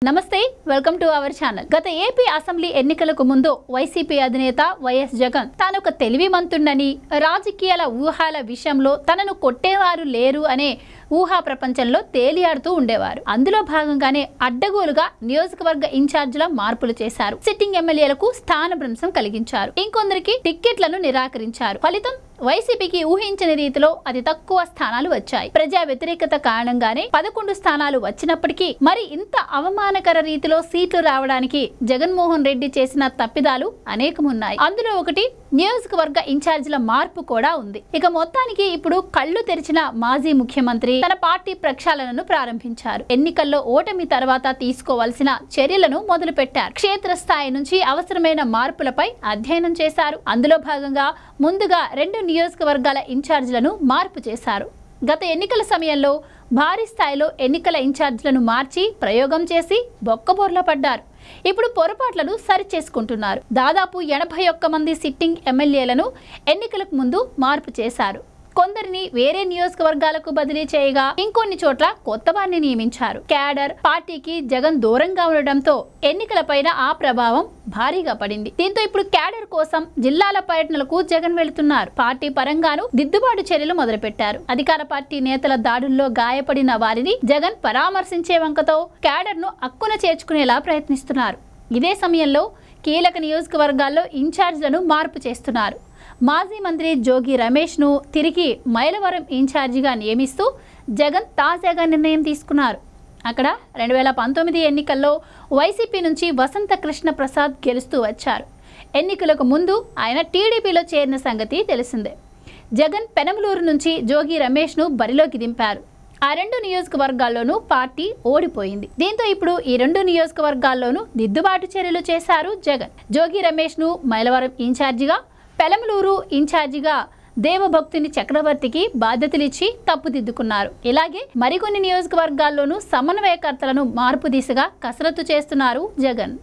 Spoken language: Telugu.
నమస్తే వెల్కమ్ టు అవర్ ఛానల్। గత ఏపీ అసెంబ్లీ ఎన్నికలకు ముందు వైసీపీ అధినేత వైఎస్ జగన్ తాను ఒక తెలివిమంతుడని, రాజకీయాల ఊహాల విషయంలో తనను కొట్టేవారు లేరు అనే ఊహా ప్రపంచంలో తేలియాడుతూ ఉండేవారు। అందులో భాగంగానే అడ్డగోలుగా నియోజకవర్గ ఇన్ఛార్జీల మార్పులు చేశారు। సిట్టింగ్ ఎమ్మెల్యేలకు స్థానభ్రంశం కలిగించారు, ఇంకొందరికి టిక్కెట్లను నిరాకరించారు। ఫలితం వైసీపీకి ఊహించని రీతిలో అతి తక్కువ స్థానాలు వచ్చాయి। ప్రజా వ్యతిరేకత కారణంగానే 11 స్థానాలు వచ్చినప్పటికీ మరి ఇంత అవమానకర రీతిలో సీట్లు రావడానికి జగన్మోహన్ రెడ్డి చేసిన తప్పిదాలు అనేకమున్నాయి। అందులో ఒకటి నియోజకవర్గ ఇన్ఛార్జీల మార్పు కూడా ఉంది। ఇక మొత్తానికి ఇప్పుడు కళ్ళు తెరిచిన మాజీ ముఖ్యమంత్రి తన పార్టీ ప్రక్షాళనను ప్రారంభించారు। ఎన్నికల్లో ఓటమి తర్వాత తీసుకోవాల్సిన చర్యలను మొదలుపెట్టారు। క్షేత్రస్థాయి నుంచి అవసరమైన మార్పులపై అధ్యయనం చేశారు। అందులో భాగంగా ముందుగా 2 నియోజకవర్గాల ఇన్ఛార్జీలను మార్పు చేశారు। గత ఎన్నికల సమయంలో భారీ స్థాయిలో ఎన్నికల ఇన్ఛార్జీలను మార్చి ప్రయోగం చేసి బొక్కబోర్ల పడ్డారు। ఇప్పుడు పొరపాట్లను సరిచేసుకుంటున్నారు। దాదాపు 81 మంది సిట్టింగ్ ఎమ్మెల్యేలను ఎన్నికలకు ముందు మార్పు చేశారు। కొందరిని వేరే నియోజకవర్గాలకు బదిలీ చేయగా ఇంకొన్ని చోట్ల కొత్త వారిని నియమించారు। క్యాడర్ పార్టీకి జగన్ దూరంగా ఉండడంతో ఎన్నికలపైన ఆ ప్రభావం భారీగా పడింది। దీంతో ఇప్పుడు క్యాడర్ కోసం జిల్లాల పర్యటనలకు జగన్ వెళుతున్నారు। పార్టీ పరంగాను దిద్దుబాటు చర్యలు మొదలుపెట్టారు। అధికార పార్టీ నేతల దాడుల్లో గాయపడిన వారిని జగన్ పరామర్శించే వంకతో క్యాడర్ ను అక్కున చేర్చుకునేలా ప్రయత్నిస్తున్నారు। ఇదే సమయంలో కీలక నియోజకవర్గాల్లో ఇన్ఛార్జీలను మార్పు చేస్తున్నారు। మాజీ మంత్రి జోగి రమేష్ ను తిరిగి మైలవరం ఇన్ఛార్జిగా నియమిస్తూ జగన్ తాజాగా నిర్ణయం తీసుకున్నారు। అక్కడ 2019 ఎన్నికల్లో వైసీపీ నుంచి వసంత కృష్ణ ప్రసాద్ గెలుస్తూ వచ్చారు। ఎన్నికలకు ముందు ఆయన టీడీపీలో చేరిన సంగతి తెలిసిందే। జగన్ పెనమలూరు నుంచి జోగి రమేష్ ను బరిలోకి దింపారు। ఆ 2 నియోజకవర్గాల్లోనూ పార్టీ ఓడిపోయింది। దీంతో ఇప్పుడు ఈ 2 నియోజకవర్గాల్లోనూ దిద్దుబాటు చర్యలు చేశారు జగన్। జోగి రమేష్ ను మైలవరం ఇన్ఛార్జిగా, పెనమలూరు ఇన్ఛార్జిగా దేవభక్తుని చక్రవర్తికి బాధ్యతలిచ్చి తప్పుదిద్దుకున్నారు। ఇలాగే మరికొన్ని నియోజకవర్గాల్లోనూ సమన్వయకర్తలను మార్పు దిశగా కసరత్తు చేస్తున్నారు జగన్।